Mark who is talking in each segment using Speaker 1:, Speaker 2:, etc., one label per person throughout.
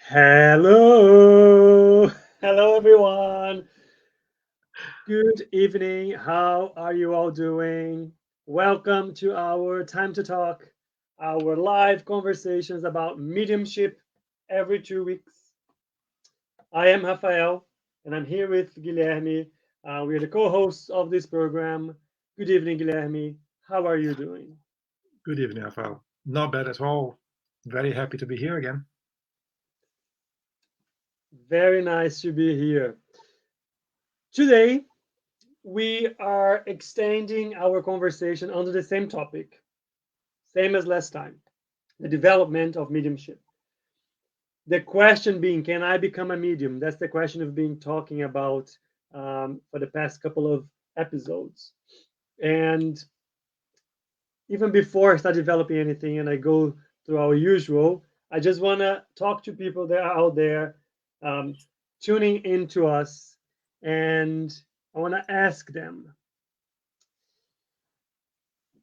Speaker 1: Hello, hello everyone. Good evening. How are you all doing? Welcome to our Time to Talk, our live conversations about mediumship every 2 weeks. I am Rafael, and I'm here with Guilherme. We are the co-hosts of this program. Good evening, Guilherme. How are you doing?
Speaker 2: Good evening, Rafael. Not bad at all. Very happy to be here again.
Speaker 1: Very nice to be here. Today, we are extending our conversation under the same topic, same as last time, the development of mediumship. The question being, can I become a medium? That's the question we've been talking about for the past couple of episodes. And even before I start developing anything and I go through our usual, I just want to talk to people that are out there um, tuning into us. And I want to ask them,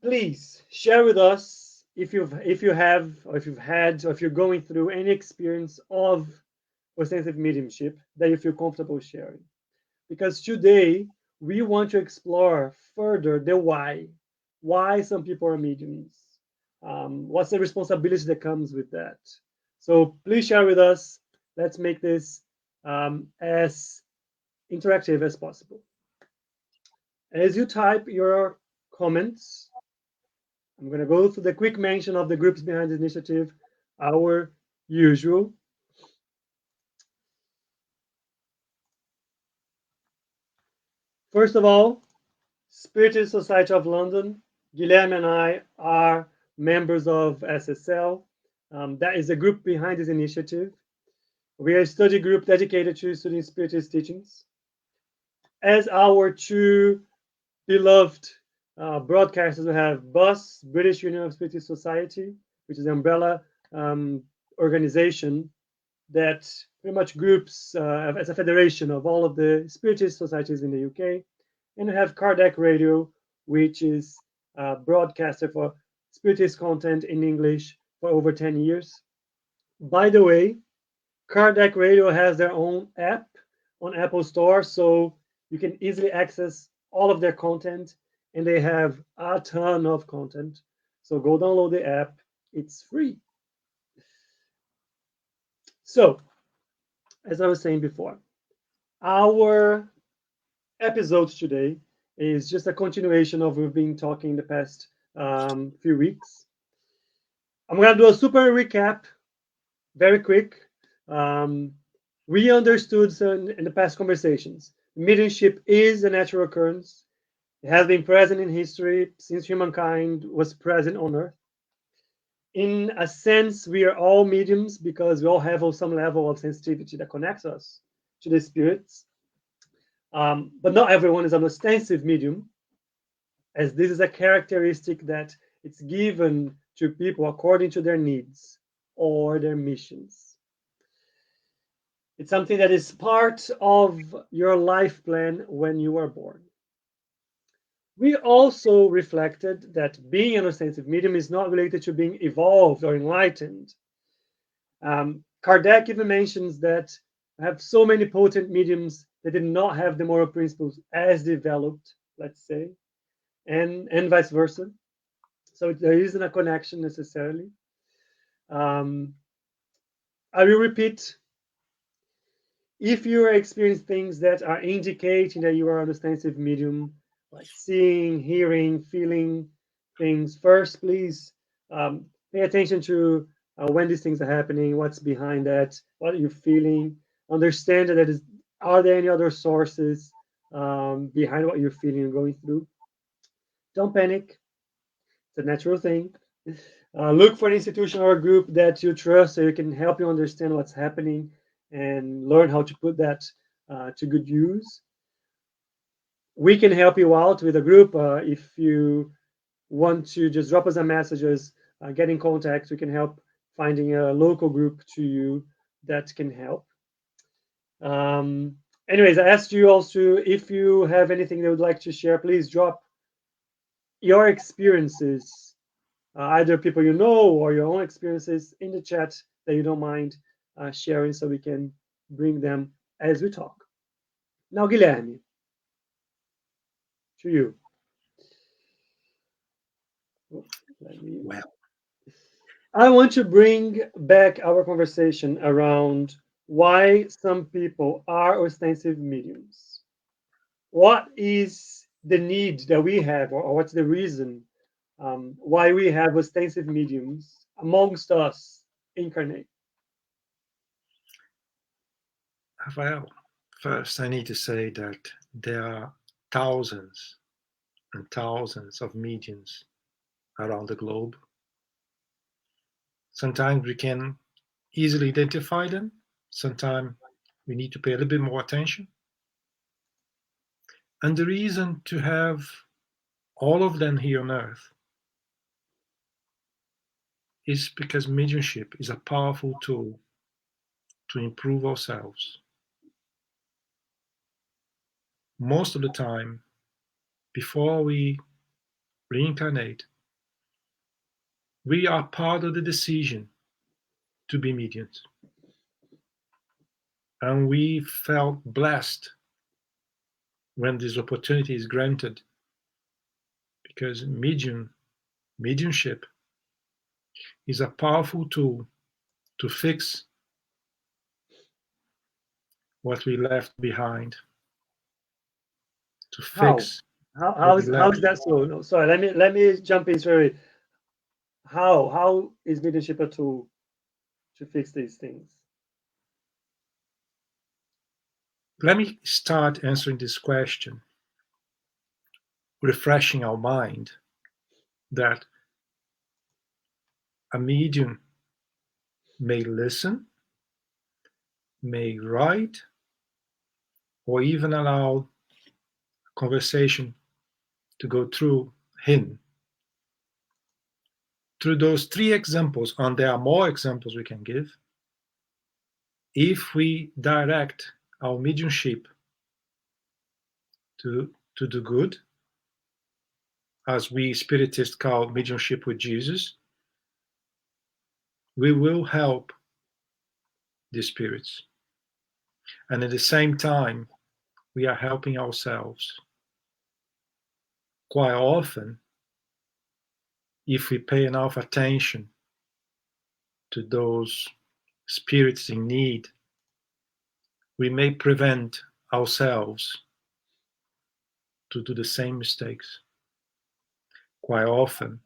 Speaker 1: please share with us if you've had or if you're going through any experience of ostensive mediumship that you feel comfortable sharing. Because today we want to explore further the why some people are mediums. What's the responsibility that comes with that? So please share with us. Let's make this as interactive as possible. As you type your comments, I'm going to go through the quick mention of the groups behind the initiative, our usual. First of all, Spiritist Society of London. Guilherme and I are members of SSL. That is the group behind this initiative. We are a study group dedicated to studying Spiritist teachings. As our two beloved broadcasters, we have BUS, British Union of Spiritist Society, which is an umbrella organization that pretty much groups as a federation of all of the Spiritist societies in the UK. And we have Kardec Radio, which is a broadcaster for Spiritist content in English for over 10 years. By the way, Kardec Radio has their own app on Apple Store, so you can easily access all of their content, and they have a ton of content. So go download the app, it's free. So, as I was saying before, our episode today is just a continuation of what we've been talking the past few weeks. I'm going to do a super recap, very quick. We understood in the past conversations, mediumship is a natural occurrence. It has been present in history since humankind was present on Earth. In a sense, we are all mediums because we all have some level of sensitivity that connects us to the spirits. But not everyone is an ostensive medium, as this is a characteristic that it's given to people according to their needs or their missions. It's something that is part of your life plan when you are born. We also reflected that being an ostensive medium is not related to being evolved or enlightened. Kardec even mentions that I have so many potent mediums that did not have the moral principles as developed, let's say, and vice versa. So there isn't a connection necessarily. Um, I will repeat. If you are experiencing things that are indicating that you are an ostensive medium, like seeing, hearing, feeling things, first, please pay attention to when these things are happening, what's behind that, what are you feeling. Understand that are there any other sources behind what you're feeling and going through. Don't panic. It's a natural thing. Look for an institution or a group that you trust so you can help you understand what's happening and learn how to put that to good use. We can help you out with a group. If you want to just drop us a messages, get in contact, we can help finding a local group to you that can help. Anyways, I asked you also if you have anything that would like to share, please drop your experiences, either people you know or your own experiences in the chat that you don't mind sharing so we can bring them as we talk. Now, Guilherme, to you.
Speaker 2: Well,
Speaker 1: I want to bring back our conversation around why some people are ostensive mediums. What is the need that we have, or what's the reason why we have ostensive mediums amongst us incarnate?
Speaker 2: Rafael, first I need to say that there are thousands and thousands of mediums around the globe. Sometimes we can easily identify them. Sometimes we need to pay a little bit more attention. And the reason to have all of them here on Earth is because mediumship is a powerful tool to improve ourselves. Most of the time, before we reincarnate, we are part of the decision to be mediums. And we felt blessed when this opportunity is granted, because mediumship is a powerful tool to fix what we left behind, to
Speaker 1: How?
Speaker 2: fix
Speaker 1: How,
Speaker 2: what
Speaker 1: how
Speaker 2: we
Speaker 1: is how
Speaker 2: left.
Speaker 1: is that so? No, sorry, let me jump in straight away. How is mediumship a tool to fix these things?
Speaker 2: Let me start answering this question, refreshing our mind that a medium may listen, may write, or even allow conversation to go through him. Through those three examples, and there are more examples we can give, if we direct our mediumship to do good, as we Spiritists call mediumship with Jesus, we will help the spirits. And at the same time, we are helping ourselves. Quite often, if we pay enough attention to those spirits in need, we may prevent ourselves to do the same mistakes. Quite often,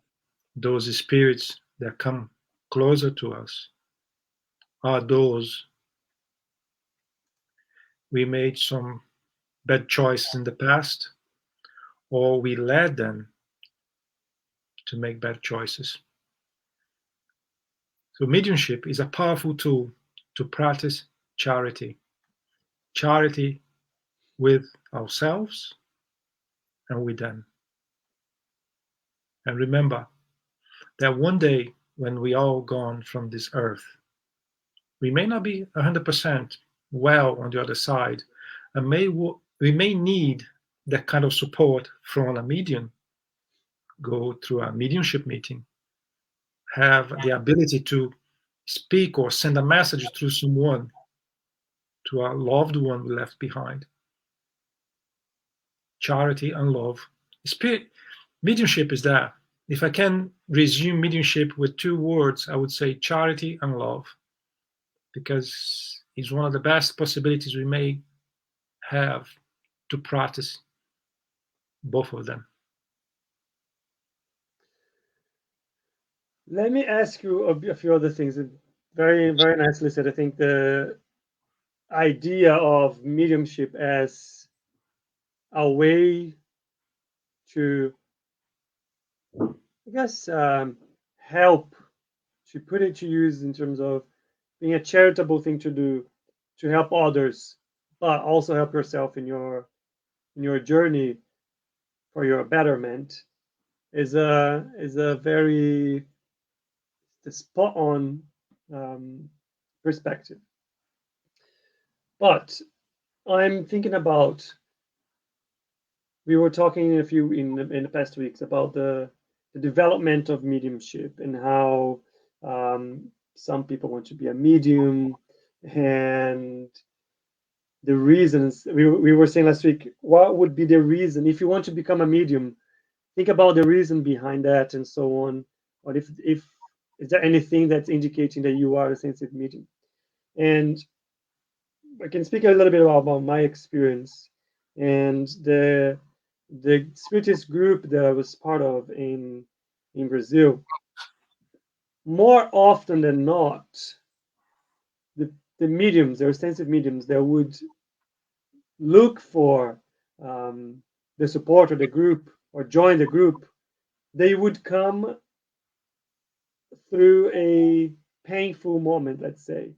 Speaker 2: those spirits that come closer to us are those we made some bad choices in the past, or we led them to make bad choices. So mediumship is a powerful tool to practice charity. Charity with ourselves and with them. And remember that one day when we all gone from this earth, we may not be 100% well on the other side, and we may need that kind of support from a medium, go through a mediumship meeting, have the ability to speak or send a message through someone to a loved one we left behind. Charity and love. Spirit mediumship is that. If I can resume mediumship with two words, I would say charity and love, because it's one of the best possibilities we may have to practice both of them.
Speaker 1: Let me ask you a few other things. Very, very nicely said. I think the idea of mediumship as a way to, I guess, help, to put it to use in terms of being a charitable thing to do to help others, but also help yourself in your journey for your betterment is a very spot on perspective. But I'm thinking about, we were talking in the past weeks about the development of mediumship and how some people want to be a medium, and the reasons we were saying last week. What would be the reason if you want to become a medium? Think about the reason behind that and so on. Or if is there anything that's indicating that you are a sensitive medium? And I can speak a little bit about my experience and the spiritist group that I was part of in Brazil. More often than not, the mediums, the sensitive mediums, that would look for the support of the group or join the group, they would come through a painful moment, let's say.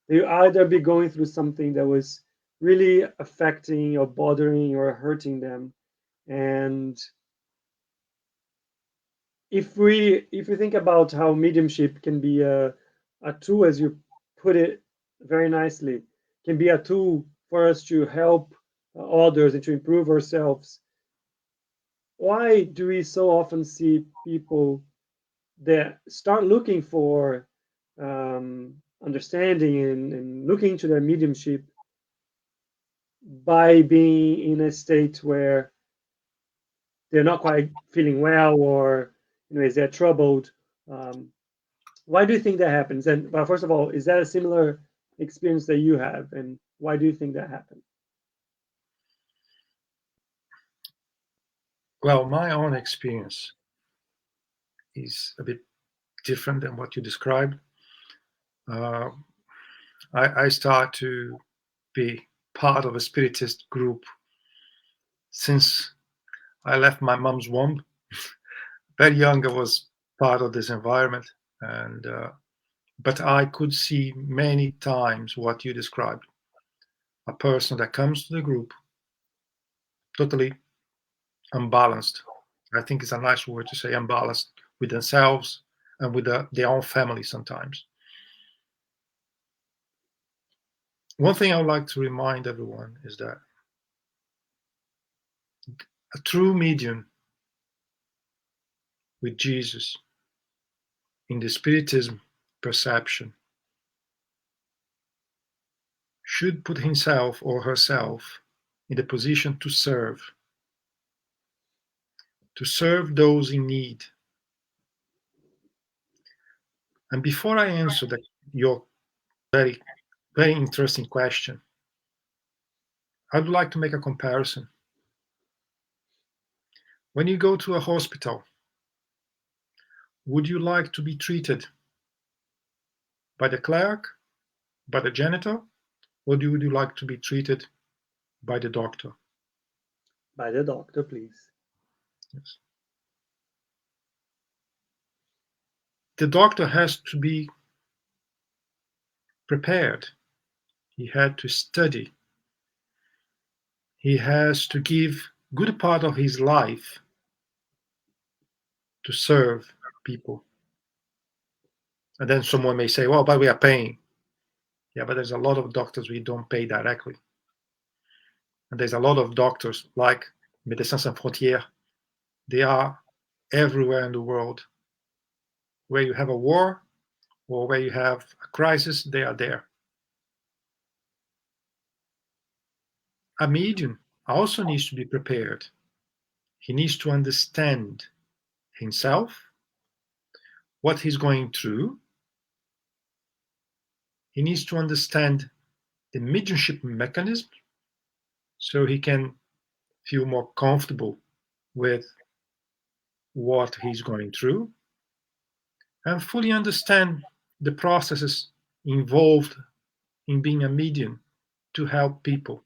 Speaker 1: They either be going through something that was really affecting or bothering or hurting them. And if we think about how mediumship can be a tool, as you put it very nicely, can be a tool for us to help others and to improve ourselves, why do we so often see people that start looking for understanding and looking into their mediumship by being in a state where they're not quite feeling well, or is they're troubled? Why do you think that happens? And well, first of all, is that a similar experience that you have, and why do you think that happens?
Speaker 2: Well, my own experience is a bit different than what you described. Uh, I start to be part of a spiritist group since I left my mom's womb. Very young, I was part of this environment, and but I could see many times what you described: a person that comes to the group totally unbalanced. I think it's a nice word to say, unbalanced with themselves and with their own family sometimes. One thing I would like to remind everyone is that a true medium with Jesus in the Spiritism perception should put himself or herself in the position to serve those in need. And before I answer your very, very interesting question, I would like to make a comparison. When you go to a hospital, would you like to be treated by the clerk, by the janitor, or would you like to be treated by the doctor?
Speaker 1: By the doctor, please.
Speaker 2: Yes. The doctor has to be prepared. He had to study. He has to give good part of his life to serve people. And then someone may say, well, but we are paying. Yeah, but there's a lot of doctors we don't pay directly. And there's a lot of doctors like Médecins Sans Frontières. They are everywhere in the world. Where you have a war or where you have a crisis, they are there. A medium also needs to be prepared. He needs to understand himself, what he's going through. He needs to understand the mediumship mechanism so he can feel more comfortable with what he's going through and fully understand the processes involved in being a medium to help people.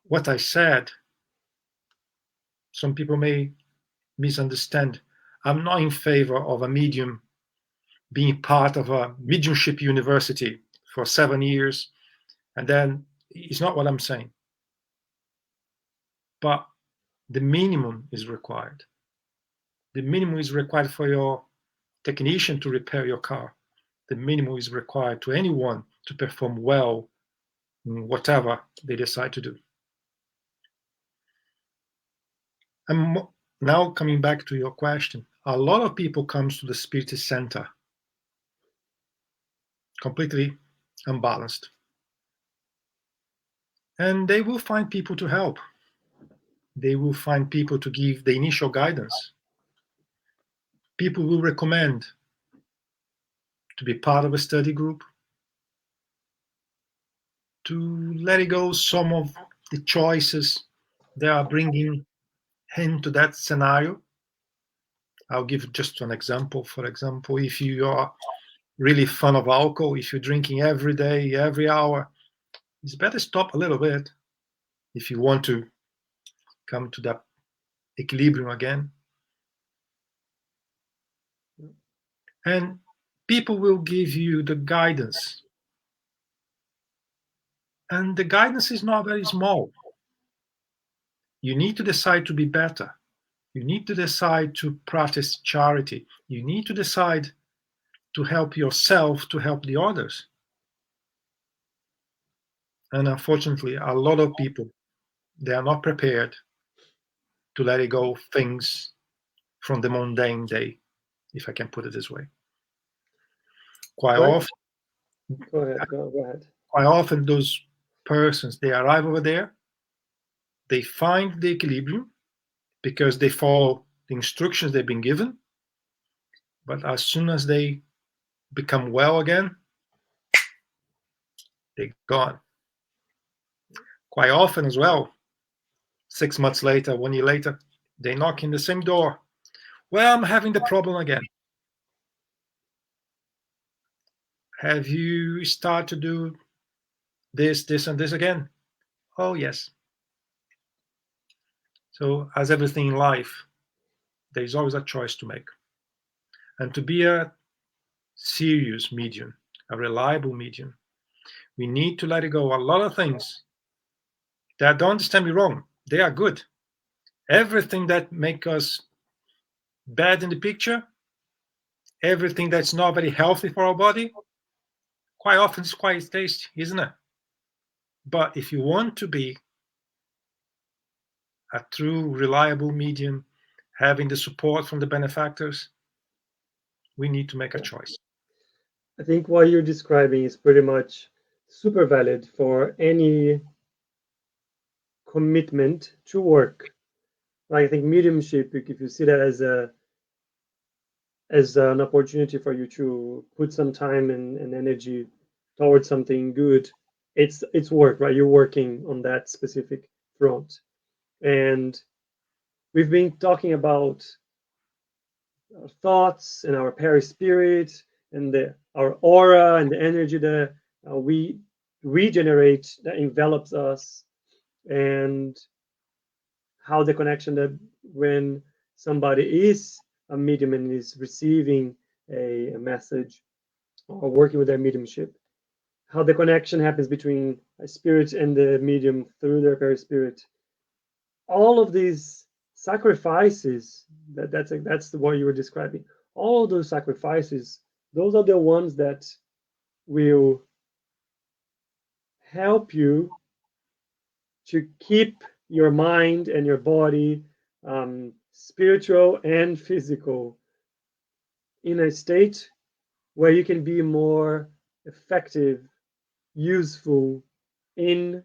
Speaker 2: What I said, some people may misunderstand. I'm not in favor of a medium being part of a mediumship university for 7 years, and then it's not what I'm saying. But the minimum is required. The minimum is required for your technician to repair your car. The minimum is required to anyone to perform well in whatever they decide to do. And now coming back to your question, a lot of people comes to the Spiritist Center completely unbalanced. And they will find people to help. They will find people to give the initial guidance. People will recommend to be part of a study group, to let go some of the choices they are bringing into that scenario. I'll give just an example. For example, if you are really fond of alcohol, if you're drinking every day, every hour, it's better stop a little bit if you want to come to that equilibrium again. And people will give you the guidance. And the guidance is not very small. You need to decide to be better. You need to decide to practice charity. You need to decide to help yourself, to help the others. And unfortunately, a lot of people, they are not prepared to let go things from the mundane day, if I can put it this way. Quite
Speaker 1: Right.
Speaker 2: often,
Speaker 1: Go ahead. Go ahead.
Speaker 2: quite often those persons, they arrive over there, they find the equilibrium because they follow the instructions they've been given. But as soon as they become well again, they're gone. Quite often as well, 6 months later, 1 year later, they knock in the same door. Well, I'm having the problem again. Have you started to do this, this, and this again? Oh, yes. So, as everything in life, there's always a choice to make. And to be a serious medium, a reliable medium, we need to let go a lot of things that, don't understand me wrong, they are good. Everything that make us bad in the picture, everything that's not very healthy for our body, quite often it's quite tasty, isn't it? But if you want to be a true, reliable medium, having the support from the benefactors, we need to make a choice.
Speaker 1: I think what you're describing is pretty much super valid for any commitment to work. Like I think mediumship, if you see that as an opportunity for you to put some time and energy towards something good, it's work, right? You're working on that specific front. And we've been talking about our thoughts and our perispirit and our aura and the energy that we regenerate that envelops us, and how the connection that when somebody is a medium and is receiving a message or working with their mediumship, how the connection happens between a spirit and the medium through their perispirit. All of these sacrifices, that's what you were describing. All of those sacrifices, those are the ones that will help you to keep your mind and your body, spiritual and physical, in a state where you can be more effective, useful in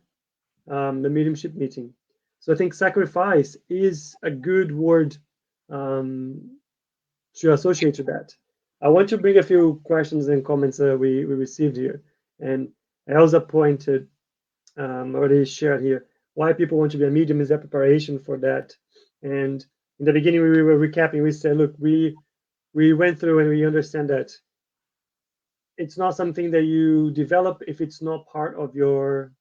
Speaker 1: the mediumship meeting. So I think sacrifice is a good word to associate to that. I want to bring a few questions and comments that we received here. And Elsa pointed, already shared here, why people want to be a medium is their preparation for that. And in the beginning, we were recapping, we said, look, we went through and we understand that it's not something that you develop if it's not part of your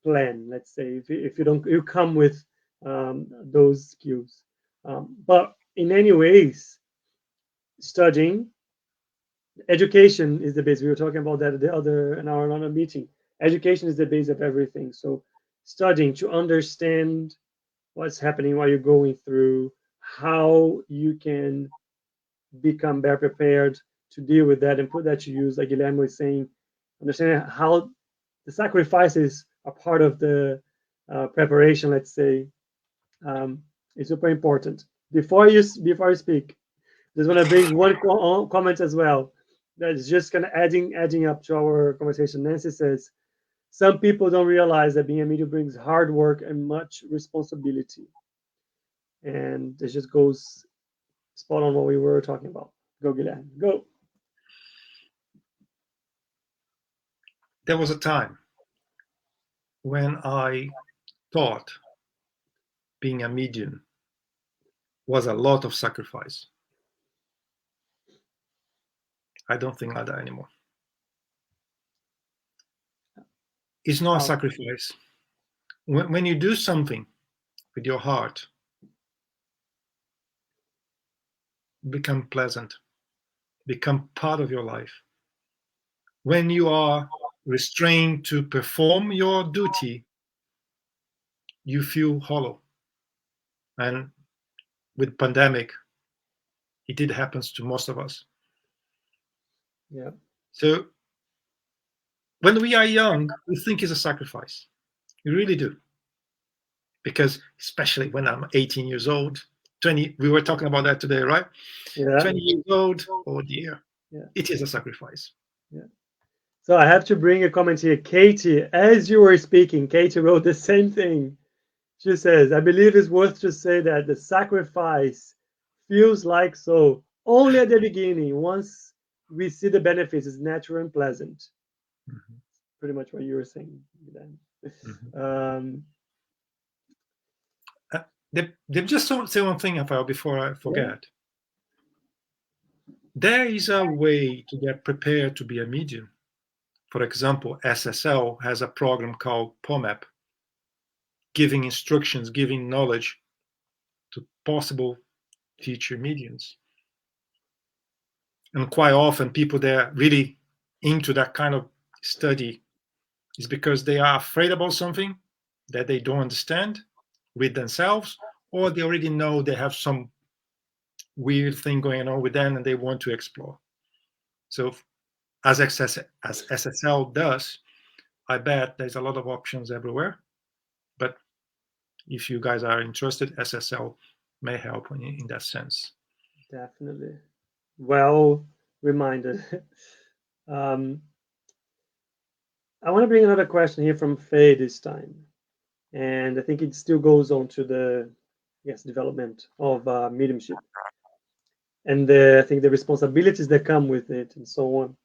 Speaker 1: plan. Let's say if you don't, you come with those skills. But in any ways, studying, education is the base. We were talking about that in our other meeting. Education is the base of everything. So studying to understand what's happening, what you're going through, how you can become better prepared to deal with that and put that to use, like Guilherme was saying, understanding how the sacrifices are part of the preparation, let's say, is super important. Before you speak, just want to bring one comment as well. that's just kind of adding up to our conversation. Nancy says some people don't realize that being a medium brings hard work and much responsibility, and it just goes spot on what we were talking about. Go, Guilherme, go.
Speaker 2: There was a time when I thought being a medium was a lot of sacrifice. I don't think like that anymore. It's not a sacrifice. When you do something with your heart, become pleasant, become part of your life. When you are restrained to perform your duty, you feel hollow. And with pandemic, it did happens to most of us.
Speaker 1: Yeah.
Speaker 2: So when we are young, we think it's a sacrifice. We really do. Because especially when I'm 18 years old, 20, we were talking about that today, right?
Speaker 1: Yeah.
Speaker 2: 20 years old, oh dear.
Speaker 1: Yeah.
Speaker 2: It is a sacrifice.
Speaker 1: Yeah. So I have to bring a comment here. Katie, as you were speaking, Katie wrote the same thing. She says, I believe it's worth to say that the sacrifice feels like so only at the beginning. Once we see the benefits, it's natural and pleasant.
Speaker 2: Mhm.
Speaker 1: Pretty much what you were saying then.
Speaker 2: Mhm. They just say one thing, Rafael, before I forget. There is a way to get prepared to be a medium. For example, SSL has a program called POMAP, giving instructions, giving knowledge to possible future mediums. And quite often, people that are really into that kind of study is because they are afraid about something that they don't understand with themselves, or they already know they have some weird thing going on with them and they want to explore. So, as SSL does, I bet there's a lot of options everywhere. But if you guys are interested, SSL may help in that sense.
Speaker 1: Definitely. Well reminded. um, I want to bring another question here from Faye this time. And I think it still goes on to the development of mediumship and I think the responsibilities that come with it and so on.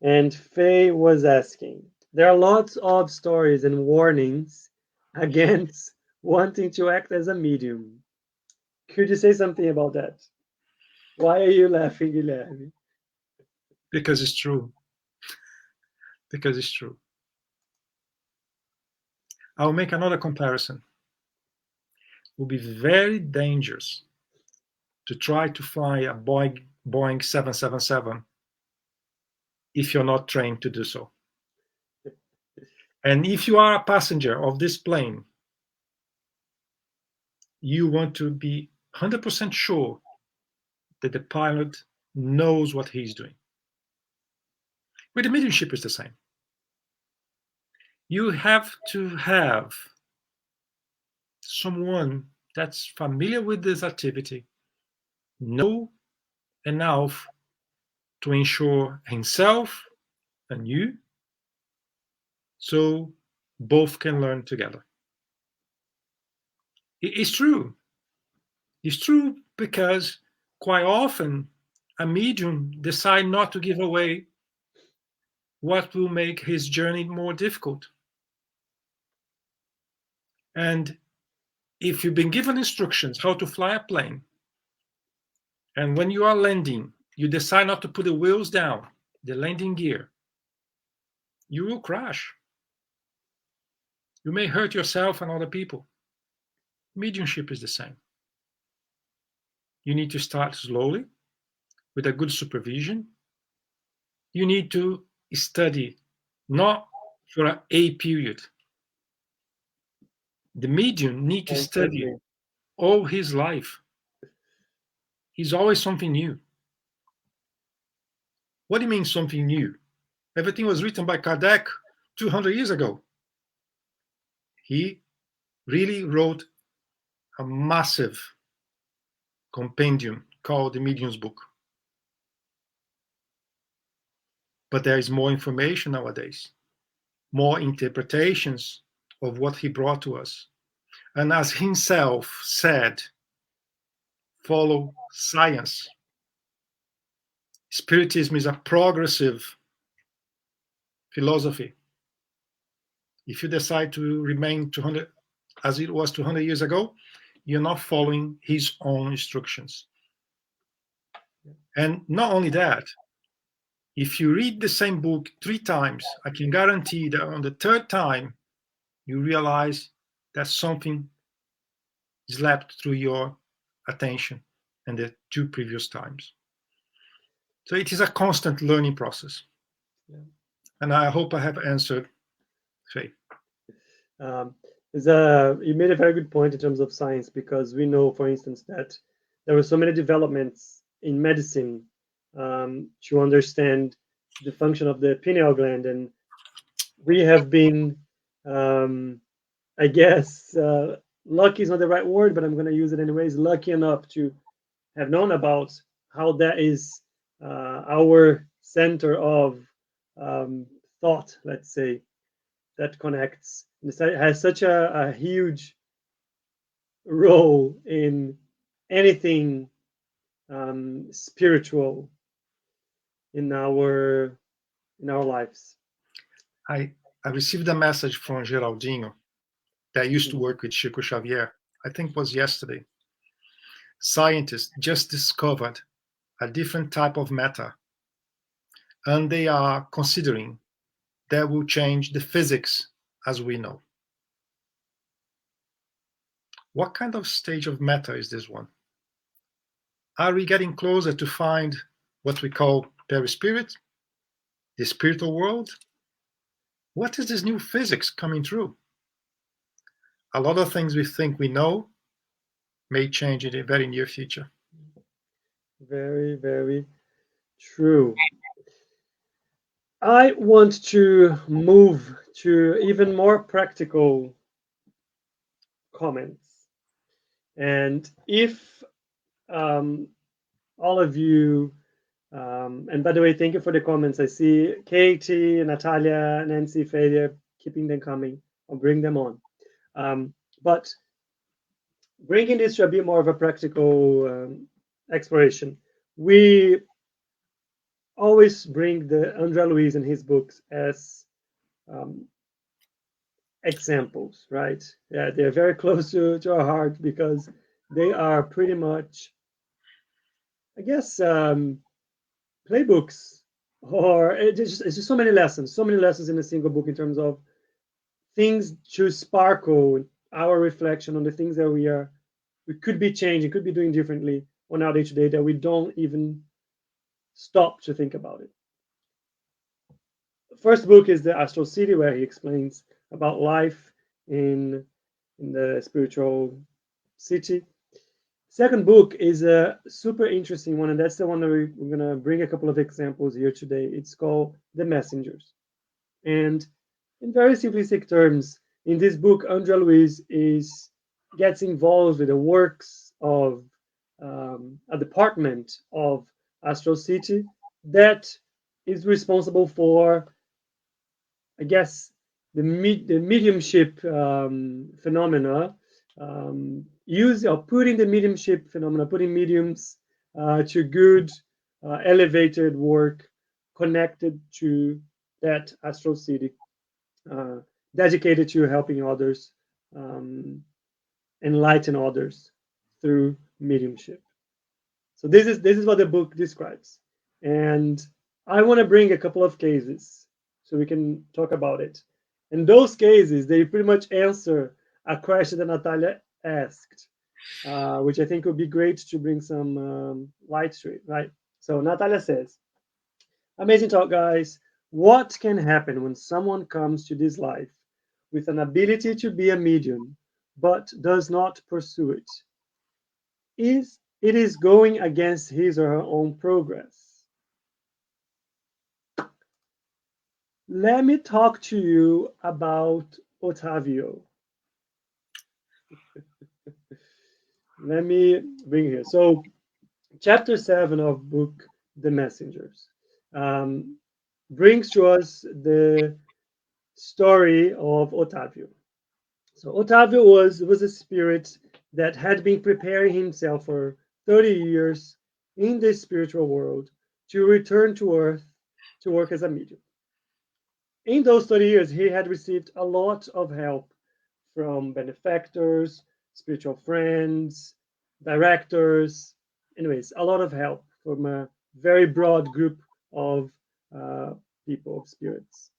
Speaker 1: And Faye was asking, there are lots of stories and warnings against wanting to act as a medium. Could you say something about that? Why are you laughing, Guilherme?
Speaker 2: Because it's true. Because it's true. I'll make another comparison. It will be very dangerous to try to fly a Boeing 777 if you're not trained to do so. And if you are a passenger of this plane, you want to be 100% sure that the pilot knows what he's doing. With the mediumship, it's the same. You have to have someone that's familiar with this activity, know enough to ensure himself and you, so both can learn together. It's true. It's true because quite often a medium decides not to give away what will make his journey more difficult. And if you've been given instructions how to fly a plane, and when you are landing, you decide not to put the wheels down, the landing gear, you will crash. You may hurt yourself and other people. Mediumship is the same. You need to start slowly with a good supervision. You need to study, not for a period. The medium needs to study all his life. He's always something new. What do you mean something new? Everything was written by Kardec 200 years ago. He really wrote a massive compendium called the Medium's Book. but there is more information nowadays, more interpretations of what he brought to us. And as himself said, follow science. Spiritism is a progressive philosophy. If you decide to remain 200 as it was 200 years ago, you're not following his own instructions. And not only that, if you read the same book 3 times, I can guarantee that on the third time, you realize that something slept through your attention and the 2 previous times. So it is a constant learning process.
Speaker 1: Yeah.
Speaker 2: And I hope I have answered, Faye.
Speaker 1: You made a very good point in terms of science, because we know, for instance, that there were so many developments in medicine to understand the function of the pineal gland, and we have been, I guess, lucky is not the right word, but I'm going to use it anyways. Lucky enough to have known about how that is our center of thought, let's say, that connects. It has such a huge role in anything spiritual in our lives.
Speaker 2: I received a message from Geraldinho that used to
Speaker 1: Mhm.
Speaker 2: work with Chico Xavier. I think it was yesterday. Scientists just discovered a different type of matter, and they are considering that will change the physics as we know. What kind of stage of matter is this one? Are we getting closer to find what we call perispirit, the spiritual world? What is this new physics coming through? A lot of things we think we know may change in the very near future.
Speaker 1: Very, very true. I want to move to even more practical comments. And if all of you, and by the way, thank you for the comments. I see Katie, Natalia, Nancy, Fadia, keeping them coming. I'll bring them on. But bringing this to a bit more of a practical exploration, we always bring the André Luiz and his books as examples, right? Yeah, they're very close to our heart, because they are pretty much, I guess, playbooks, or it's just so many lessons in a single book, in terms of things to sparkle our reflection on the things that we could be changing, could be doing differently on our day to day, that we don't even stop to think about it. The first book is the Astral City, where he explains about life in the spiritual city. Second book is a super interesting one, and that's the one that we're going to bring a couple of examples here today. It's called The Messengers. And in very simplistic terms, in this book, André Luiz gets involved with the works of a department of Astral City that is responsible for, I guess, the mediumship phenomena, putting the mediumship phenomena, putting mediums to good, elevated work connected to that astral city, dedicated to helping others, enlighten others through mediumship. So this is what the book describes, and I want to bring a couple of cases so we can talk about it. And those cases, they pretty much answer a question that Natalia asked, which I think would be great to bring some light to it, right? So Natalia says, amazing talk, guys. What can happen when someone comes to this life with an ability to be a medium, but does not pursue it? It is going against his or her own progress. Let me talk to you about Otavio. Let me bring here. So, chapter 7 of book The Messengers. brings to us the story of Otavio. So Otavio was a spirit that had been preparing himself for 30 years in the spiritual world to return to Earth to work as a medium. In those 30 years, he had received a lot of help from benefactors, spiritual friends, directors, anyways, a lot of help from a very broad group of uh, people, of spirits.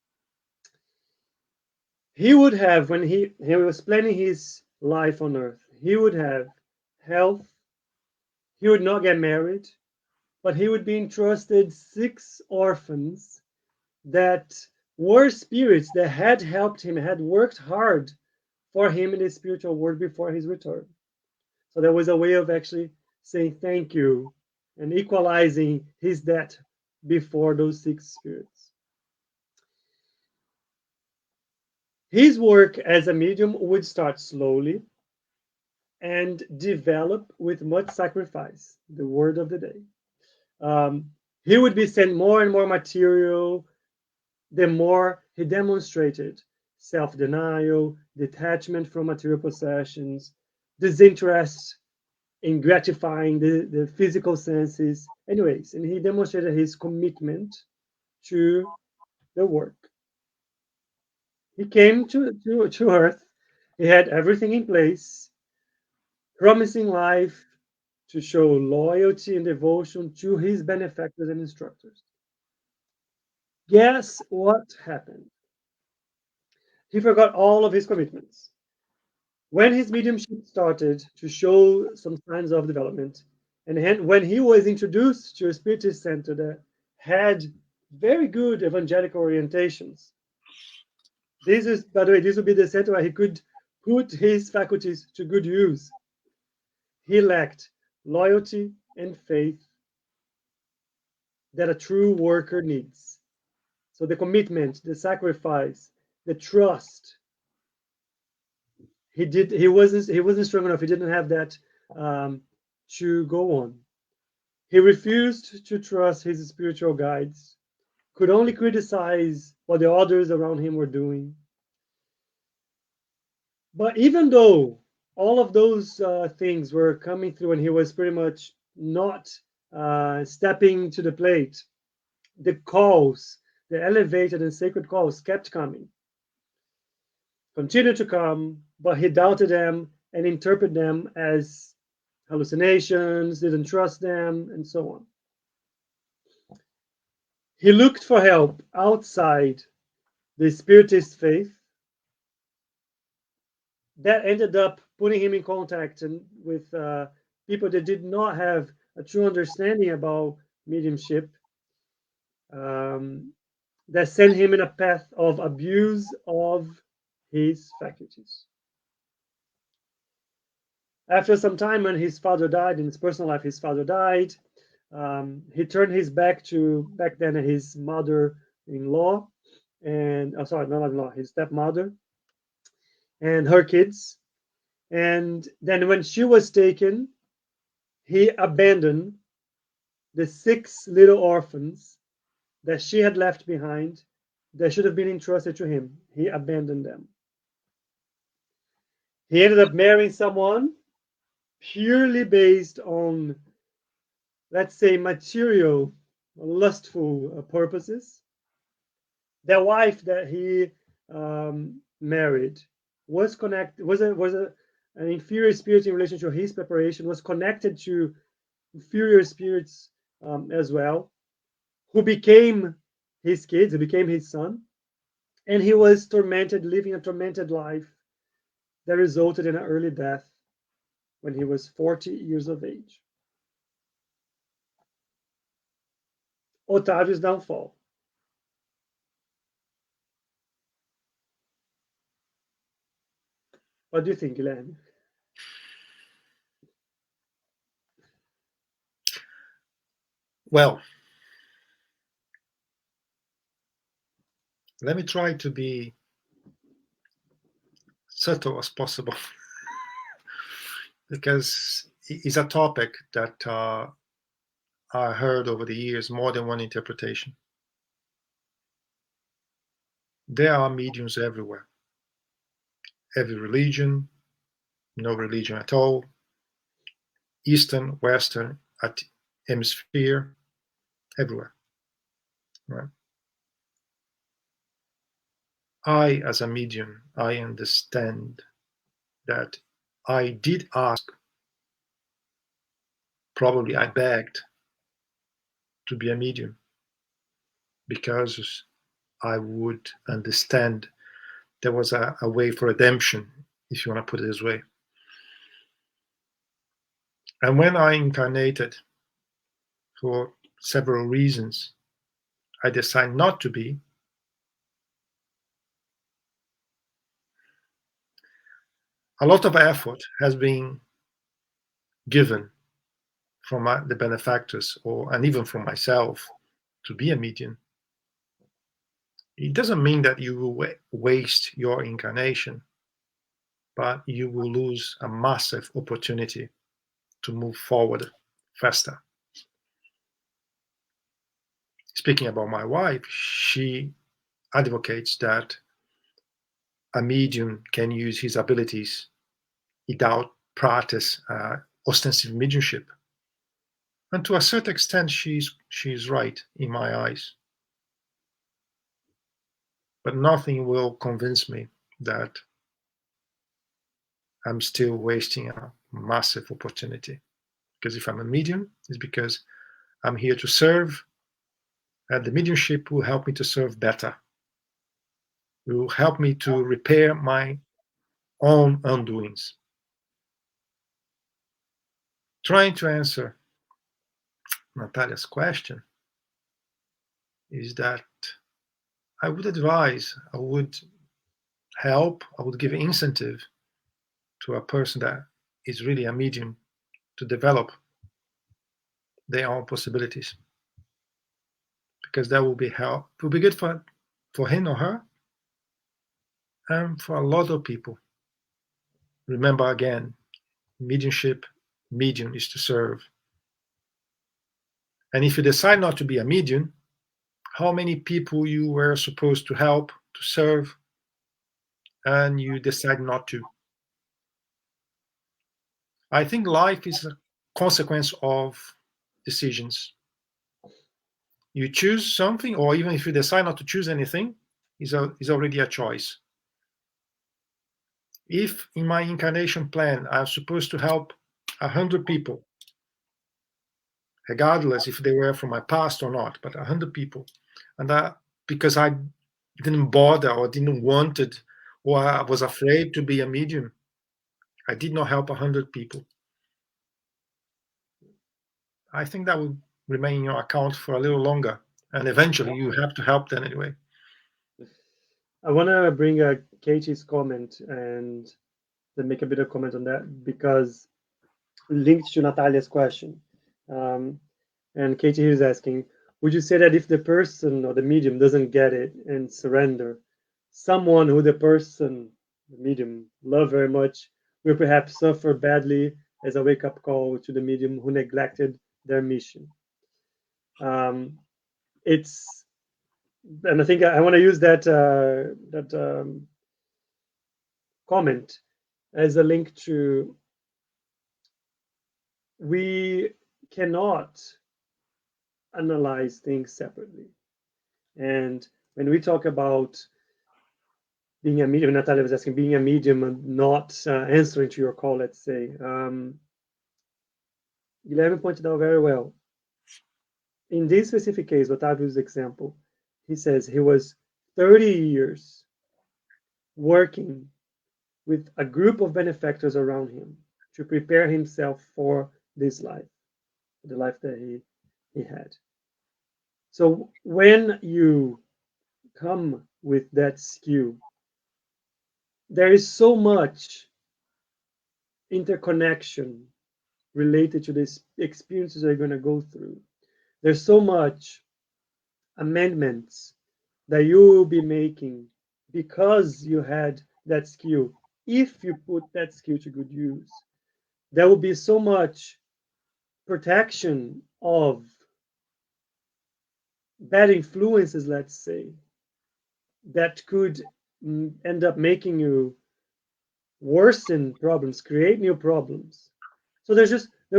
Speaker 1: He would have, when he was planning his life on earth, he would have health, he would not get married, but he would be entrusted 6 orphans that were spirits that had helped him, had worked hard for him in the spiritual world before his return. So there was a way of actually saying thank you and equalizing his debt before those 6 spirits. His work as a medium would start slowly and develop with much sacrifice, the word of the day. He would be sent more and more material the more he demonstrated self denial, detachment from material possessions, disinterest in gratifying the physical senses. Anyways, and he demonstrated his commitment to the work. He came to Earth, he had everything in place, promising life to show loyalty and devotion to his benefactors and instructors. Guess what happened? He forgot all of his commitments. When his mediumship started to show some signs of development, and when he was introduced to a spiritist center that had very good evangelical orientations, this is, by the way, this would be the center where he could put his faculties to good use. He lacked loyalty and faith that a true worker needs. So the commitment, the sacrifice, the trust. He wasn't strong enough. He didn't have that to go on. He refused to trust his spiritual guides, could only criticize what the others around him were doing. But even though all of those things were coming through and he was pretty much not stepping to the plate, the calls, the elevated and sacred calls kept coming, continued to come, but he doubted them and interpreted them as hallucinations, didn't trust them, and so on. He looked for help outside the Spiritist faith. That ended up putting him in contact with people that did not have a true understanding about mediumship, um, that sent him in a path of abuse of his faculties. After some time, when his father died, in his personal life, his father died. He turned his back to back then his mother-in-law, and sorry, not in-law, his stepmother, and her kids. And then when she was taken, he abandoned the 6 little orphans that she had left behind that should have been entrusted to him. He abandoned them. He ended up marrying someone purely based on, let's say, material, lustful purposes. The wife that he married was connected, an inferior spirit in relation to his preparation, was connected to inferior spirits as well, who became his kids, who became his son, and he was tormented, living a tormented life that resulted in an early death when he was 40 years of age. Otavio's downfall. What do you think, Guilherme?
Speaker 2: Well, let me try to be subtle as possible because it's a topic that I heard over the years more than one interpretation. there are mediums everywhere. Every religion, no religion at all, Eastern, Western, hemisphere, everywhere. Right? I, as a medium, I understand that I did ask, probably I begged to be a medium because I would understand there was a way for redemption, if you want to put it this way. And when I incarnated, for several reasons, I decided not to be. A lot of effort has been given from the benefactors, and even from myself, to be a medium. It doesn't mean that you will waste your incarnation, but you will lose a massive opportunity to move forward faster. Speaking about my wife, she advocates that a medium can use his abilities without practice ostensive mediumship. And to a certain extent, she's right in my eyes. But nothing will convince me that I'm still wasting a massive opportunity. Because if I'm a medium, it's because I'm here to serve, and the mediumship will help me to serve better. It will help me to repair my own undoings. Trying to answer Natalia's question is that I would advise, I would help, I would give incentive to a person that is really a medium to develop their own possibilities, because that will be help. It will be good for him or her and for a lot of people. Remember again, mediumship, medium is to serve. And if you decide not to be a medium, how many people you were supposed to help, to serve, and you decide not to? I think life is a consequence of decisions. You choose something, or even if you decide not to choose anything, is already a choice. If in my incarnation plan I'm supposed to help 100 people, regardless if they were from my past or not, but 100 people, and because I didn't bother or didn't want it, or I was afraid to be a medium, I did not help 100 people. I think that will remain in your account for a little longer, and eventually you have to help them anyway.
Speaker 1: I want to bring Katie's comment and then make a bit of comment on that, because linked to Natalia's question. And Katie here is asking, would you say that if the person or the medium doesn't get it and surrender, someone who the person, the medium, love very much will perhaps suffer badly as a wake-up call to the medium who neglected their mission? It's, and I think I want to use that comment as a link to, we cannot analyze things separately. And when we talk about being a medium, Natalia was asking, being a medium and not answering to your call, let's say. Guilherme pointed out very well. In this specific case, Otavio's example, he says he was 30 years working with a group of benefactors around him to prepare himself for this life, the life that he had. So when you come with that skill, there is so much interconnection related to the experiences you're going to go through. There's so much amendments that you will be making because you had that skill. If you put that skill to good use, there will be so much protection of bad influences, let's say, that could end up making you worsen problems, create new problems. So there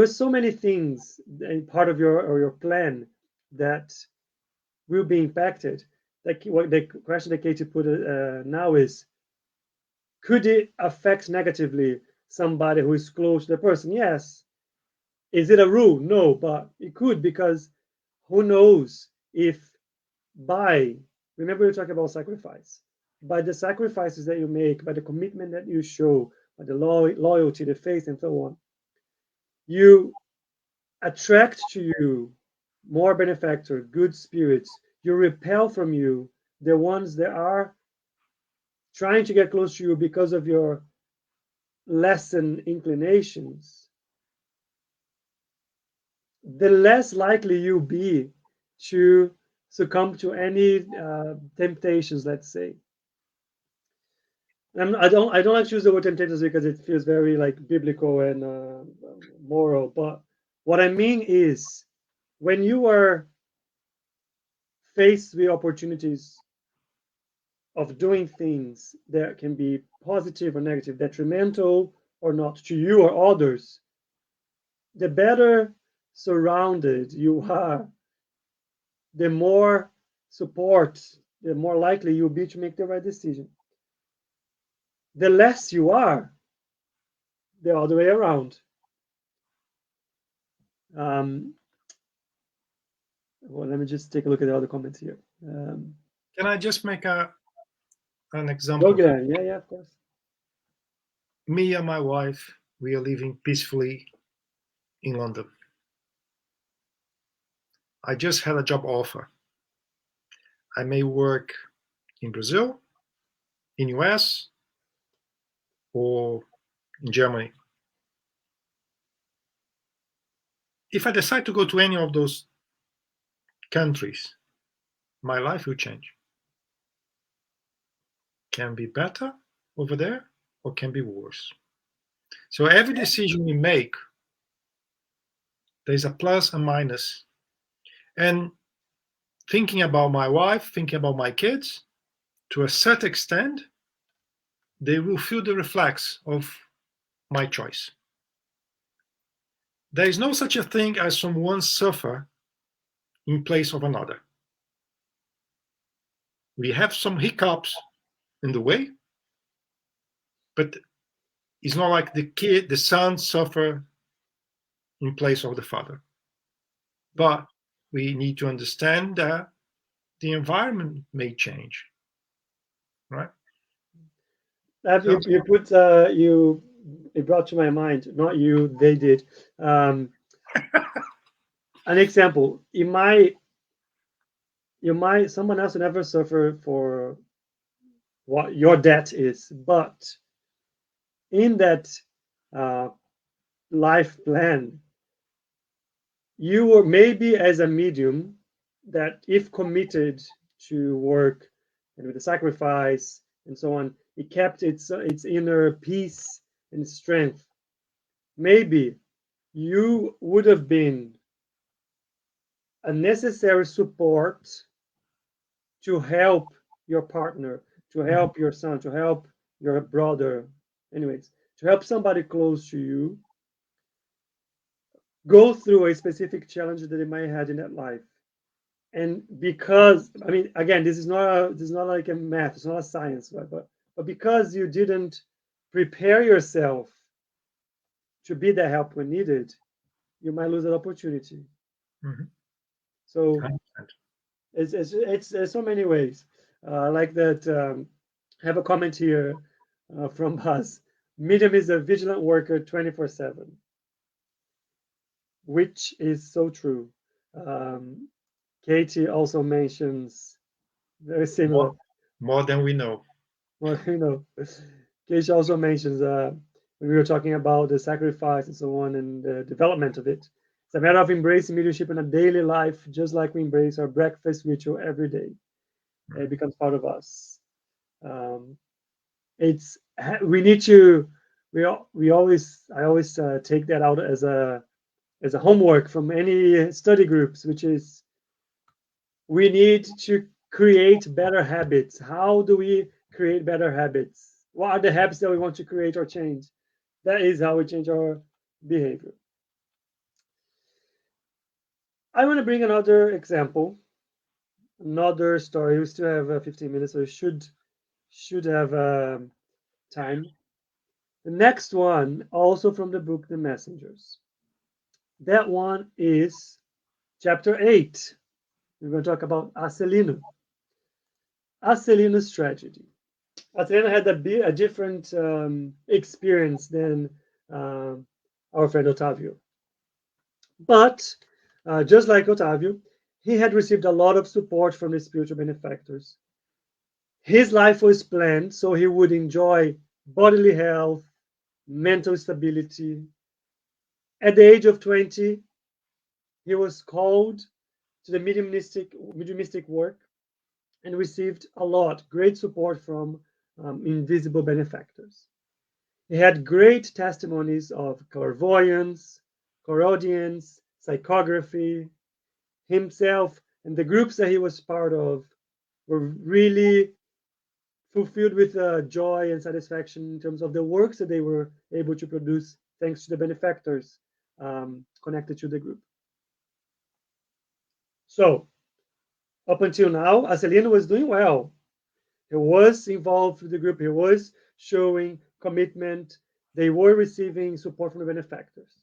Speaker 1: are so many things in part of your plan that will be impacted. Like what the question that Katie put now is, could it affect negatively somebody who is close to the person? Yes. Is it a rule? No, but it could, because who knows if by, remember we talking about sacrifice, by the sacrifices that you make, by the commitment that you show, by the loyalty, the faith, and so on, you attract to you more benefactor, good spirits. You repel from you the ones that are trying to get close to you because of your lessened inclinations. The less likely you'll be to succumb to any temptations, let's say. I don't like to use the word temptations because it feels very like biblical and moral. But what I mean is, when you are faced with opportunities of doing things that can be positive or negative, detrimental or not to you or others, the better surrounded you are, the more support, the more likely you'll be to make the right decision. The less you are, the other way around. Well, let me just take a look at the other comments here.
Speaker 2: Can I just make an
Speaker 1: Go,
Speaker 2: example?
Speaker 1: Guilherme. Yeah, of course.
Speaker 2: Me and my wife, we are living peacefully in London. I just had a job offer. I may work in Brazil, in US, or in Germany. If I decide to go to any of those countries, my life will change. Can be better over there or can be worse. So every decision we make, there's a plus and minus. And thinking about my wife, thinking about my kids, to a certain extent, they will feel the reflex of my choice. There is no such a thing as someone suffer in place of another. We have some hiccups in the way, but it's not like the son suffer in place of the father. But we need to understand that the environment may change, right?
Speaker 1: You put it brought to my mind, not you, they did. An example, someone else will never suffer for what your debt is, but in that uh, life plan, you were maybe as a medium that, if committed to work and with the sacrifice and so on, it kept its inner peace and strength. Maybe you would have been a necessary support to help your partner, to help your son, to help your brother, anyways, to help somebody close to you go through a specific challenge that they might have in that life. And because, I mean, again, this is not like a math, it's not a science, right? But because you didn't prepare yourself to be that help when needed, you might lose that opportunity.
Speaker 2: Mm-hmm.
Speaker 1: So it's so many ways. Like that. Have a comment here from Buzz. Medium is a vigilant worker 24/7, which is so true. Katie also mentions very similar.
Speaker 2: More than we know.
Speaker 1: Well, Katie also mentions when we were talking about the sacrifice and so on and the development of it. It's a matter of embracing mediumship in a daily life, just like we embrace our breakfast ritual every day. It becomes part of us. It's we need to I always take that out as a homework from any study groups, which is we need to create better habits. How do we create better habits? What are the habits that we want to create or change? That is how we change our behavior. I want to bring another example, another story. We still have 15 minutes, so we should have time. The next one, also from the book The Messengers. That one is chapter 8. We're going to talk about Acelino. Acelino's tragedy. Acelino had a different experience than our friend Otavio. But just like Otavio, he had received a lot of support from the spiritual benefactors. His life was planned so he would enjoy bodily health, mental stability. At the age of 20, he was called to the mediumistic work and received great support from invisible benefactors. He had great testimonies of clairvoyance, clairaudience, psychography. Himself and the groups that he was part of were really fulfilled with joy and satisfaction in terms of the works that they were able to produce thanks to the benefactors connected to the group. So, up until now, Acelino was doing well. He was involved with the group, he was showing commitment, they were receiving support from the benefactors.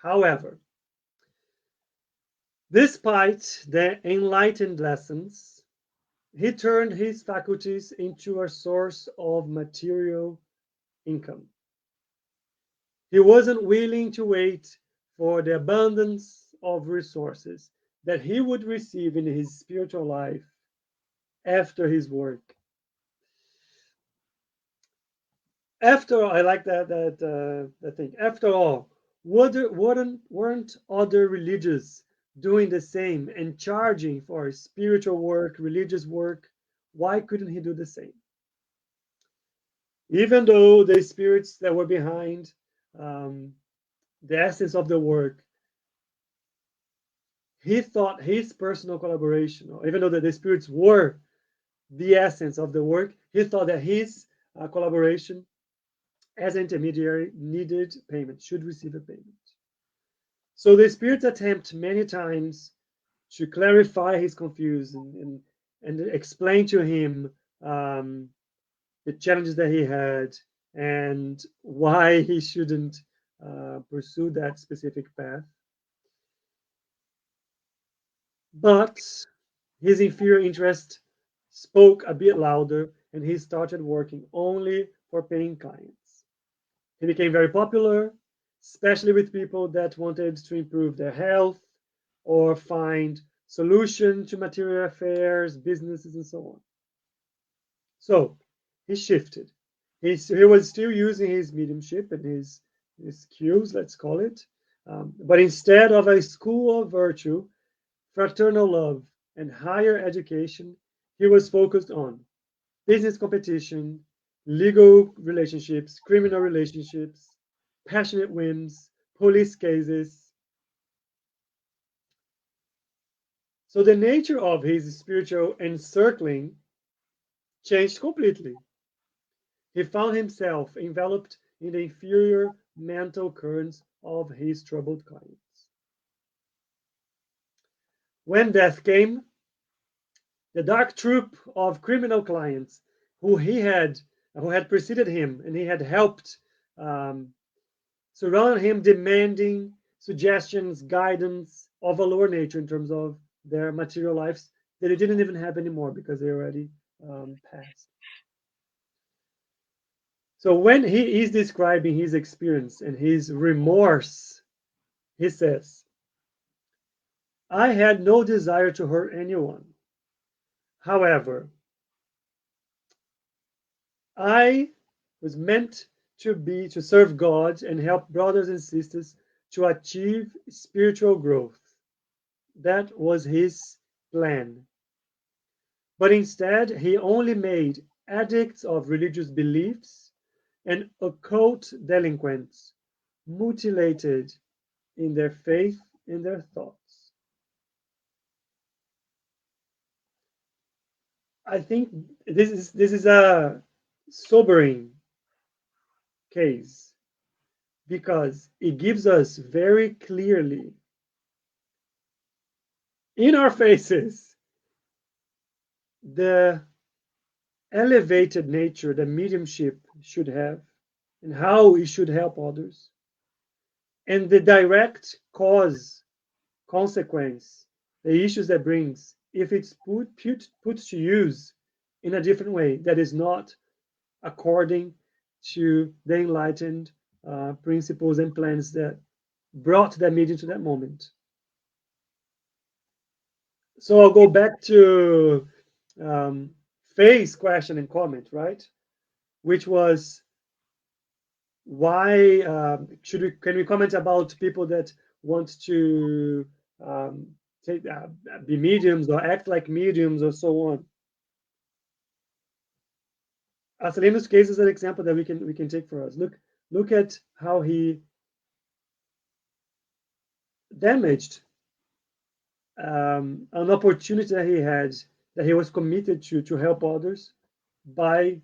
Speaker 1: However, despite the enlightened lessons, he turned his faculties into a source of material income. He wasn't willing to wait for the abundance of resources that he would receive in his spiritual life after his work. After all, I like that thing. After all, weren't other religions doing the same and charging for spiritual work, religious work? Why couldn't he do the same? Even though the spirits that were behind the essence of the work, he thought his personal collaboration, or even though the spirits were the essence of the work, he thought that his collaboration as an intermediary needed payment, should receive a payment. So the spirits attempt many times to clarify his confusion and explain to him the challenges that he had and why he shouldn't pursue that specific path. But his inferior interest spoke a bit louder, and he started working only for paying clients. He became very popular, especially with people that wanted to improve their health or find solution to material affairs, businesses, and so on. So he shifted. He was still using his mediumship and his skills, let's call it. But instead of a school of virtue, fraternal love, and higher education, he was focused on business competition, legal relationships, criminal relationships, passionate whims, police cases. So the nature of his spiritual encircling changed completely. He found himself enveloped in the inferior mental currents of his troubled clients. When death came, the dark troop of criminal clients who had preceded him and he had helped surround him, demanding suggestions, guidance of a lower nature in terms of their material lives that they didn't even have anymore because they already passed. So when he is describing his experience and his remorse, he says, I had no desire to hurt anyone. However, I was meant to serve God and help brothers and sisters to achieve spiritual growth. That was his plan. But instead, he only made addicts of religious beliefs and occult delinquents mutilated in their faith and their thoughts. I think this is a sobering case because it gives us very clearly in our faces the elevated nature that mediumship should have and how it should help others, and the direct cause consequence, the issues that brings if it's put to use in a different way that is not according to the enlightened principles and plans that brought that medium to that moment. So I'll go back to Faye's question and comment, right? Which was why can we comment about people that want to um, take, be mediums or act like mediums or so on? Acelino's case is an example that we can take for us. Look at how he damaged an opportunity that he had, that he was committed to help others, by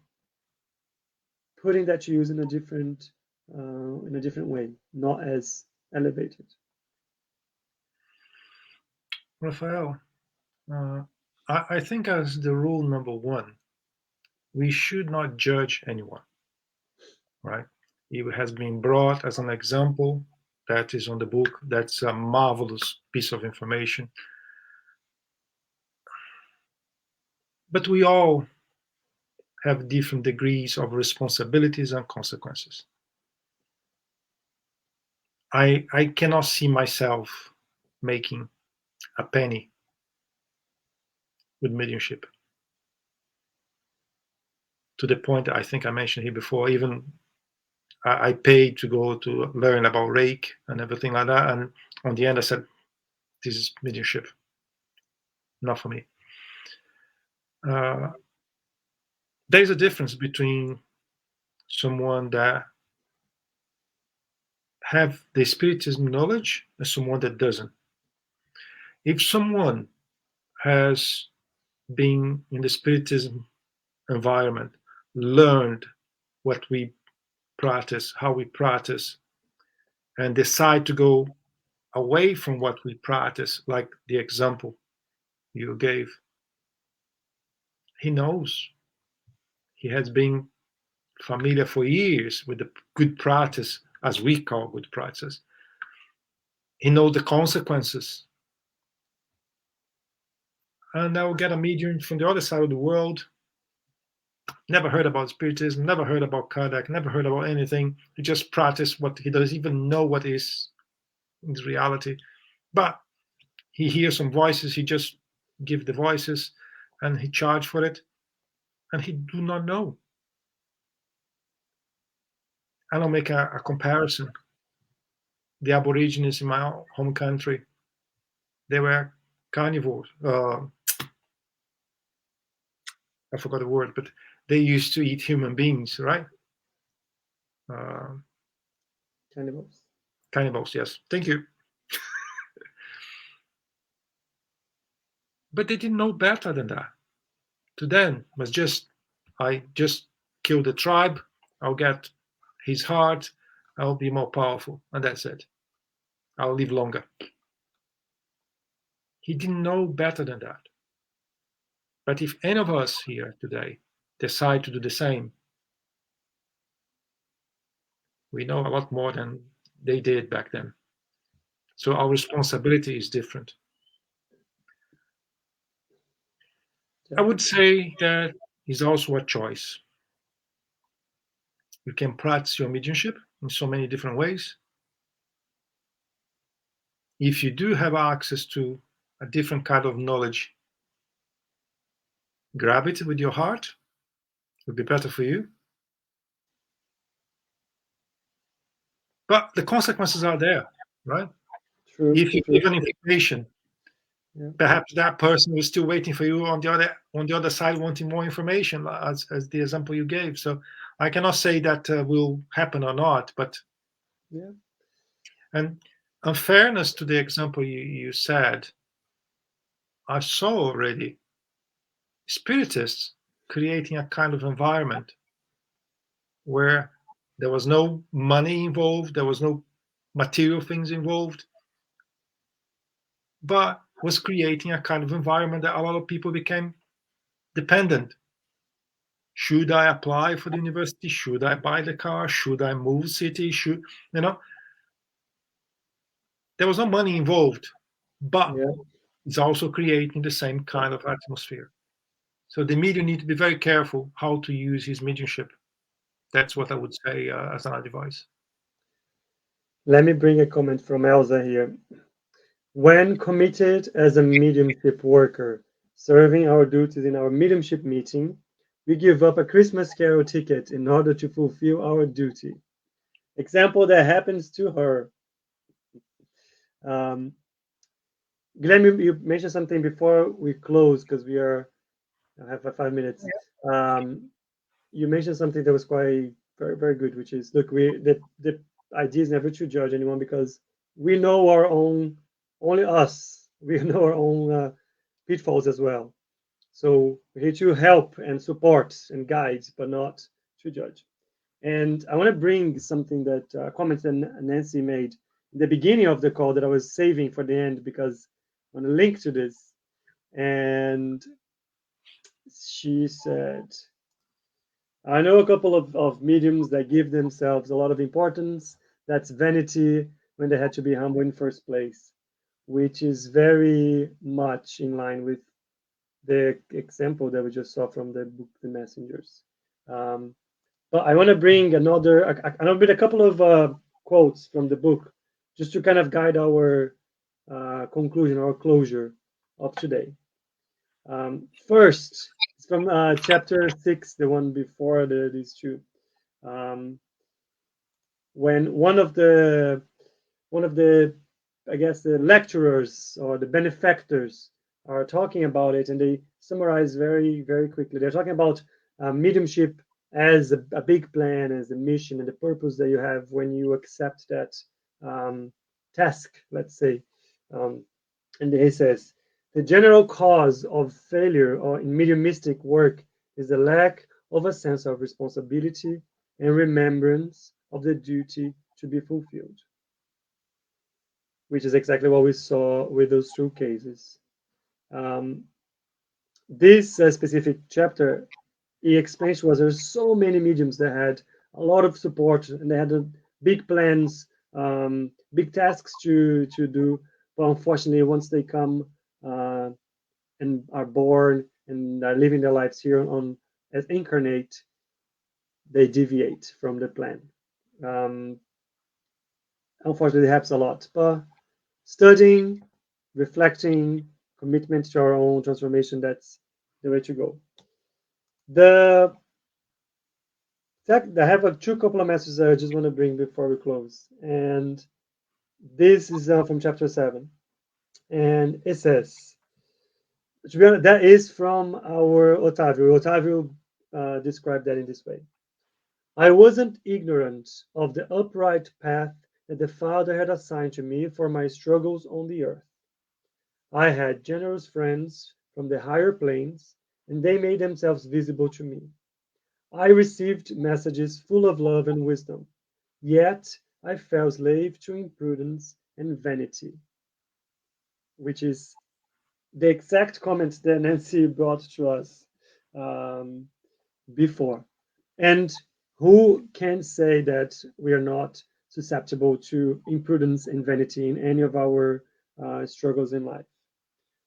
Speaker 1: putting that to use in a different way, not as elevated.
Speaker 2: Rafael, I think as the rule number one, we should not judge anyone, right? It has been brought as an example that is on the book. That's a marvelous piece of information. But we all have different degrees of responsibilities and consequences. I cannot see myself making a penny with mediumship, to the point I think I mentioned here before. Even I paid to go to learn about Reiki and everything like that, and on the end I said, "This is mediumship, not for me." There's a difference between someone that have the spiritism knowledge and someone that doesn't. If someone has been in the spiritism environment, learned what we practice, how we practice, and decide to go away from what we practice, like the example you gave, he knows. He has been familiar for years with the good practice, as we call good practice. He knows the consequences. And I will get a medium from the other side of the world, never heard about spiritism, never heard about Kardec, never heard about anything. He just practiced what he doesn't even know what is in reality. But he hears some voices, he just give the voices and he charge for it, and he do not know. And I'll make a comparison. The Aborigines in my home country, they were carnivores. I forgot the word, but they used to eat human beings, right?
Speaker 1: Cannibals.
Speaker 2: Cannibals, yes. Thank you. But they didn't know better than that. To them, was just, I just kill the tribe, I'll get his heart, I'll be more powerful, and that's it. I'll live longer. He didn't know better than that. But if any of us here today decide to do the same, we know a lot more than they did back then. So our responsibility is different. I would say that is also a choice. You can practice your mediumship in so many different ways. If you do have access to a different kind of knowledge, grab it with your heart. It would be better for you. But the consequences are there, right?
Speaker 1: True.
Speaker 2: If you give an information,
Speaker 1: Yeah.
Speaker 2: perhaps that person is still waiting for you on the other side, wanting more information, as the example you gave. So I cannot say that will happen or not, but
Speaker 1: Yeah.
Speaker 2: and unfairness to the example you said, I saw already spiritists creating a kind of environment where there was no money involved, there was no material things involved, but was creating a kind of environment that a lot of people became dependent. Should I apply for the university? Should I buy the car? Should I move city? Should you know? There was no money involved, but
Speaker 1: Yeah.
Speaker 2: it's also creating the same kind of atmosphere. So the medium need to be very careful how to use his mediumship. That's what I would say as an advice.
Speaker 1: Let me bring a comment from Elsa here. When committed as a mediumship worker, serving our duties in our mediumship meeting, we give up a Christmas carol ticket in order to fulfill our duty. Example that happens to her. Um, Glenn, you mentioned something before we close because I have 5 minutes. Um, you mentioned something that was quite very, very good, which is look, the idea is never to judge anyone because we know our own, only us, we know our own pitfalls as well. So we're here to help and support and guide, but not to judge. And I want to bring something that comment that Nancy made in the beginning of the call that I was saving for the end because I want to link to this. And she said, I know a couple of mediums that give themselves a lot of importance. That's vanity when they had to be humble in first place, which is very much in line with the example that we just saw from the book, The Messengers. Um, but I want to bring a couple of quotes from the book just to kind of guide our conclusion or closure of today. First, it's from chapter 6, the one before these two. Um, when one of the I guess the lecturers or the benefactors are talking about it, and they summarize very very quickly. They're talking about mediumship as a big plan, as a mission, and the purpose that you have when you accept that task, let's say. Um, and he says the general cause of failure or in mediumistic work is the lack of a sense of responsibility and remembrance of the duty to be fulfilled, which is exactly what we saw with those two cases. Um, this specific chapter, he explains to us there's so many mediums that had a lot of support and they had big plans, big tasks to do, but unfortunately, once they come and are born and are living their lives here on as incarnate, they deviate from the plan. Um, Unfortunately, it happens a lot. But studying, reflecting, commitment to our own transformation, that's the way to go. The fact I have two couple of messages that I just want to bring before we close. And this is from chapter 7. And it says, to be honest, that is from our Otavio. Otavio described that in this way. I wasn't ignorant of the upright path that the Father had assigned to me for my struggles on the earth. I had generous friends from the higher planes, and they made themselves visible to me. I received messages full of love and wisdom, yet I fell slave to imprudence and vanity, which is the exact comment that Nancy brought to us um, before. And who can say that we are not susceptible to imprudence and vanity in any of our struggles in life?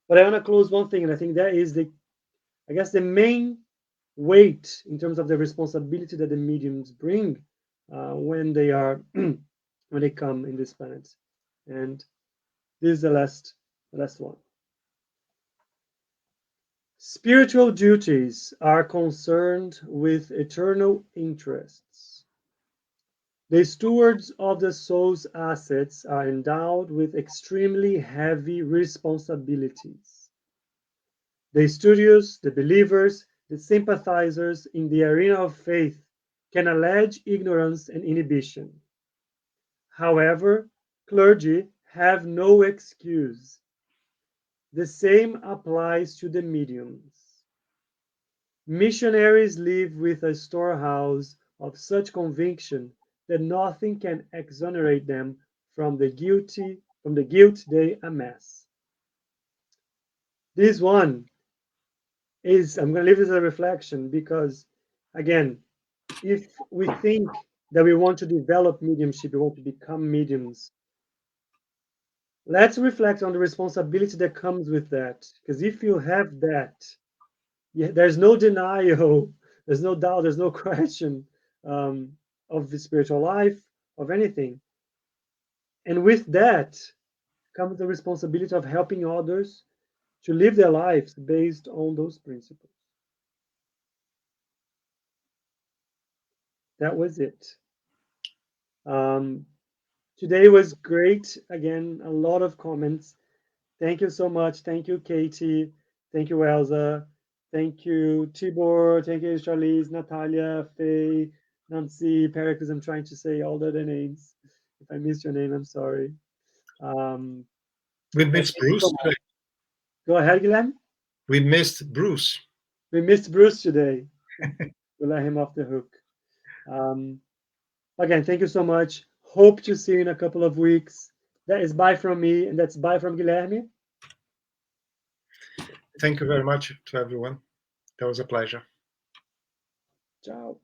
Speaker 1: But I want to close one thing, and I think that is I guess, the main weight in terms of the responsibility that the mediums bring when they are when they come in this planet. And this is the last one. Spiritual duties are concerned with eternal interests. The stewards of the soul's assets are endowed with extremely heavy responsibilities. The studious, the believers, the sympathizers in the arena of faith can allege ignorance and inhibition. However, clergy have no excuse. The same applies to the mediums. Missionaries live with a storehouse of such conviction that nothing can exonerate them from the guilt they amass. This one is, I'm going to leave this as a reflection because, again, if we think that we want to develop mediumship, we want to become mediums, let's reflect on the responsibility that comes with that. Because if you have that, there's no denial, there's no doubt, there's no question of the spiritual life, of anything. And with that comes the responsibility of helping others to live their lives based on those principles. That was it. Um, Today was great. Again, a lot of comments. Thank you so much. Thank you, Katie. Thank you, Elsa. Thank you, Tibor. Thank you, Charlize, Natalia, Faye, Nancy, Pericles. I'm trying to say all the other names. If I missed your name, I'm sorry.
Speaker 2: We
Speaker 1: But
Speaker 2: missed
Speaker 1: thank you so
Speaker 2: Bruce
Speaker 1: much.
Speaker 2: today.
Speaker 1: Go ahead, Guilherme.
Speaker 2: We missed Bruce.
Speaker 1: We missed Bruce today. We'll let him off the hook. Again, thank you so much. Hope to see you in a couple of weeks. That is bye from me, and that's bye from Guilherme.
Speaker 2: Thank you very much to everyone. That was a pleasure.
Speaker 1: Ciao.